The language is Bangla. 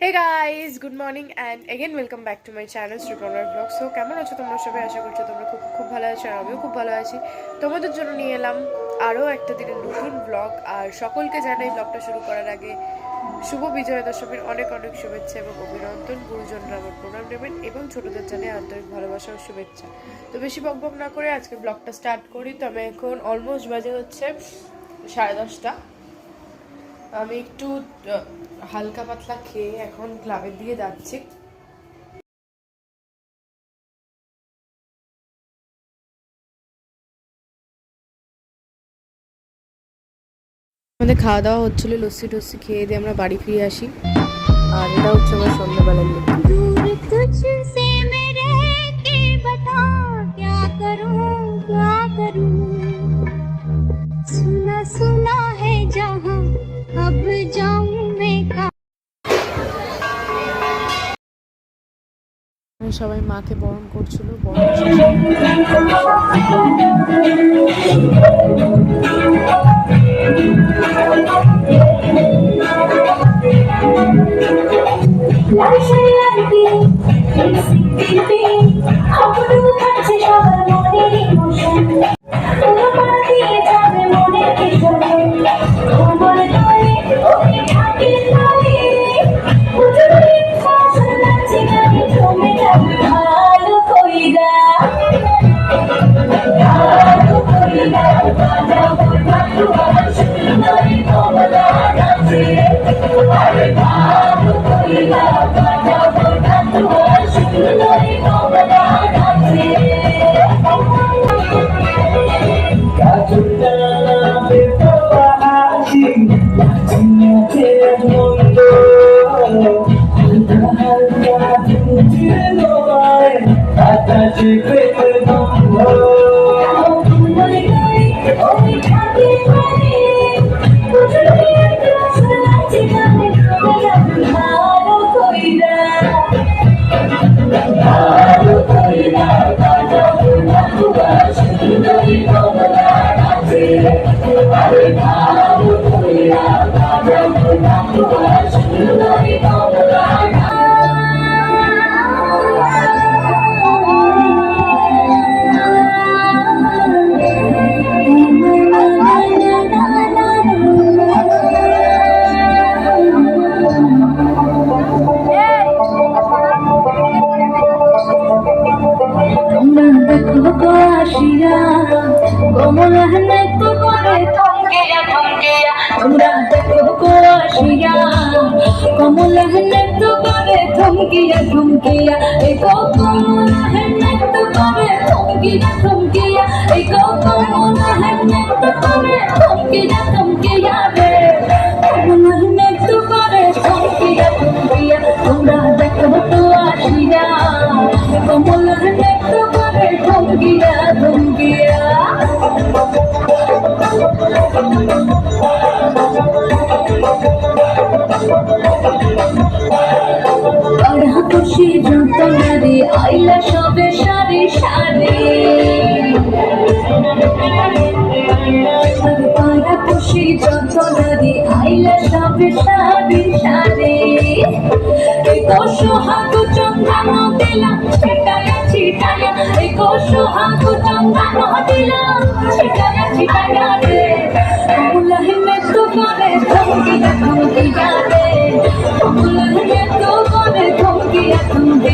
Hey guys, good morning and again welcome back to my channel শ্রীপ্রণার ব্লগ। সো কেমন আছো তোমরা সবাই? আশা করছো তোমরা খুব খুব ভালো আছো, আর আমিও খুব ভালো আছি। তোমাদের জন্য নিয়ে এলাম আরও একটা দিনের নতুন ব্লগ। আর সকলকে জানাই ব্লগটা শুরু করার আগে শুভ বিজয়া দশমীর অনেক অনেক শুভেচ্ছা এবং অভিনন্দন। গুরুজনরা আমার প্রণাম নেবেন এবং ছোটদের জানাই আন্তরিক ভালোবাসা ও শুভেচ্ছা। তো বেশি বকবক না করে আজকে ব্লগটা স্টার্ট করি। তো আমি এখন অলমোস্ট বাজে হচ্ছে 10:30। আমি একটু হালকা পাতলা খেয়ে এখন ক্লাবের দিকে যাচ্ছি। আমাদের খাওয়া দাওয়া হচ্ছিল, লস্যি টস্যি খেয়ে দিয়ে আমরা বাড়ি ফিরে আসি। আর এটা হচ্ছে আমার সন্ধ্যাবেলার লুক। সবাই মাকে বরণ করছিল, বরণ আইলা সবে সারি সারি পাড়া খুশি যত নারী আইলা সবে সারি সারি সোহাগ চন্দ্রানো দিলাম ছিটায়া ছিটায়া সোহাগ চন্দ্রানো দিলাম ছিটায়া ছিটায়া রে কমলাহিনে তো করে থমকিয়া থমকিয়া রে কমলাহিনে তো করে থমকিয়া থমকিয়া